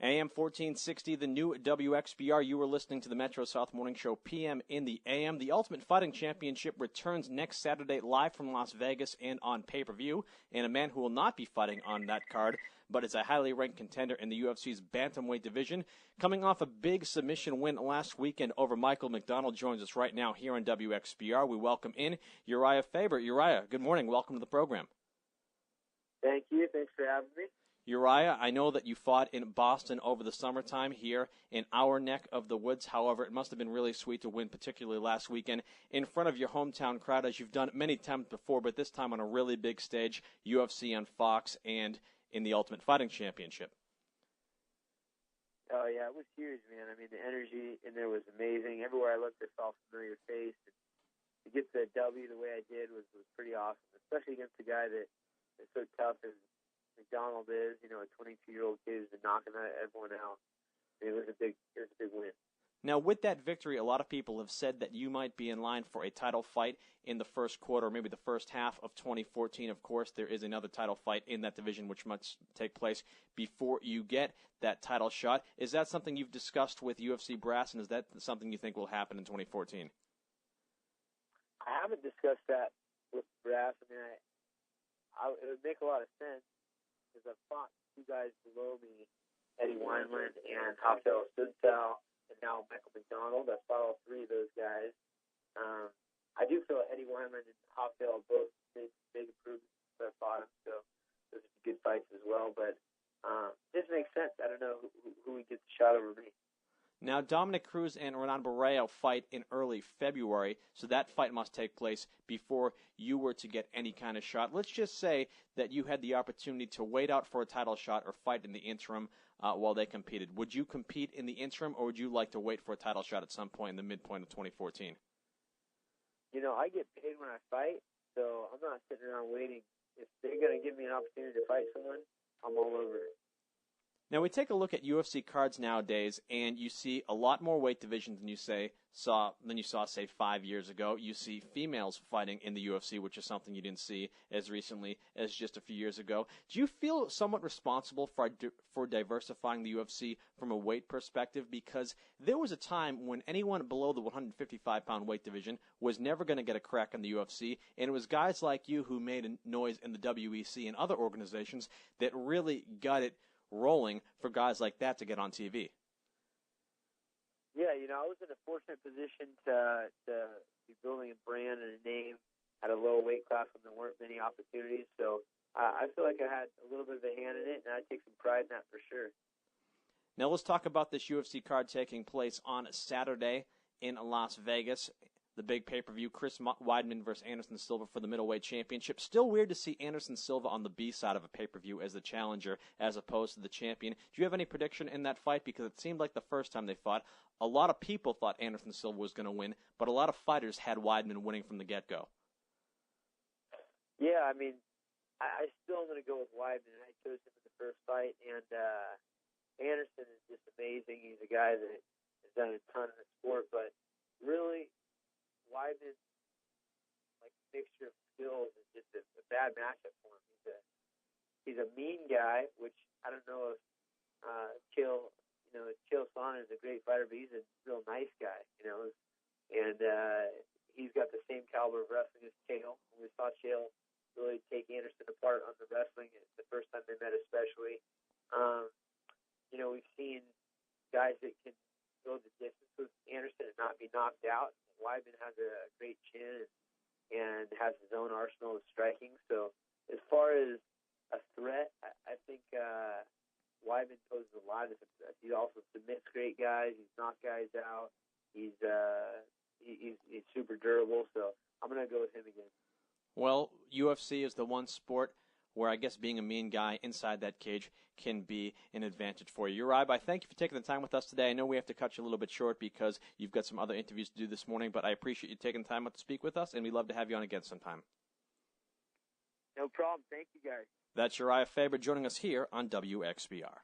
AM 1460, the new WXBR. You were listening to the Metro South Morning Show, PM in the AM. The Ultimate Fighting Championship returns next Saturday live from Las Vegas and on pay-per-view. And a man who will not be fighting on that card, but is a highly ranked contender in the UFC's bantamweight division, coming off a big submission win last weekend over Michael McDonald, joins us right now here on WXBR. We welcome in Urijah Feber. Urijah, good morning. Welcome to the program. Thank you. Thanks for having me. Urijah, I know that you fought in Boston over the summertime here in our neck of the woods. However, it must have been really sweet to win, particularly last weekend, in front of your hometown crowd, as you've done many times before, but this time on a really big stage, UFC on Fox and in the Ultimate Fighting Championship. Oh, yeah, it was huge, man. I mean, the energy in there was amazing. Everywhere I looked, I saw a familiar face. And to get the W the way I did was pretty awesome, especially against a guy that is so tough as McDonald is, a 22-year-old kid who's been knocking everyone out. It was a big win. Now, with that victory, a lot of people have said that you might be in line for a title fight in the first quarter, or maybe the first half of 2014. Of course, there is another title fight in that division which must take place before you get that title shot. Is that something you've discussed with UFC brass, and is that something you think will happen in 2014? I haven't discussed that with brass. I mean, it would make a lot of sense, because I've fought two guys below me, Eddie Wineland and Rafael Sudsal, and now Michael McDonald. I've fought all three of those guys. I do feel Eddie Wineland and Rafael both made big improvements since I fought him, so those are good fights as well. But this makes sense. I don't know who would get the shot over me. Now, Dominic Cruz and Renan Barrio fight in early February, so that fight must take place before you were to get any kind of shot. Let's just say that you had the opportunity to wait out for a title shot or fight in the interim while they competed. Would you compete in the interim, or would you like to wait for a title shot at some point in the midpoint of 2014? I get paid when I fight, so I'm not sitting around waiting. If they're going to give me an opportunity to fight someone, I'm all over it. Now, we take a look at UFC cards nowadays, and you see a lot more weight divisions than you saw, say, 5 years ago. You see females fighting in the UFC, which is something you didn't see as recently as just a few years ago. Do you feel somewhat responsible for diversifying the UFC from a weight perspective? Because there was a time when anyone below the 155-pound weight division was never going to get a crack in the UFC, and it was guys like you who made a noise in the WEC and other organizations that really got it rolling for guys like that to get on TV. Yeah, I was in a fortunate position to be building a brand and a name at a low weight class when there weren't many opportunities. So I feel like I had a little bit of a hand in it, and I take some pride in that for sure. Now let's talk about this UFC card taking place on Saturday in Las Vegas. The big pay-per-view, Chris Weidman versus Anderson Silva for the middleweight championship. Still weird to see Anderson Silva on the B side of a pay-per-view as the challenger as opposed to the champion. Do you have any prediction in that fight? Because it seemed like the first time they fought, a lot of people thought Anderson Silva was going to win, but a lot of fighters had Weidman winning from the get-go. Yeah, I mean, I still am going to go with Weidman. I chose him in the first fight, and Anderson is just amazing. He's a guy that has done a ton in the sport, but really, Weidman, like a mixture of skills, is just a bad matchup for him. He's a mean guy, which I don't know if Chael Sonnen is a great fighter, but he's a real nice guy, and he's got the same caliber of wrestling as Chael. We saw Chael really take Anderson apart on the wrestling the first time they met, especially. We've seen guys that can go the distance with Anderson and not be knocked out. Weidman has a great chin and has his own arsenal of striking. So as far as a threat, I think Weidman poses a lot of threat. He also submits great guys. He's knocked guys out. He's super durable. So I'm going to go with him again. Well, UFC is the one sport where I guess being a mean guy inside that cage can be an advantage for you. Urijah, I thank you for taking the time with us today. I know we have to cut you a little bit short because you've got some other interviews to do this morning, but I appreciate you taking the time out to speak with us, and we'd love to have you on again sometime. No problem. Thank you, guys. That's Urijah Feber joining us here on WXBR.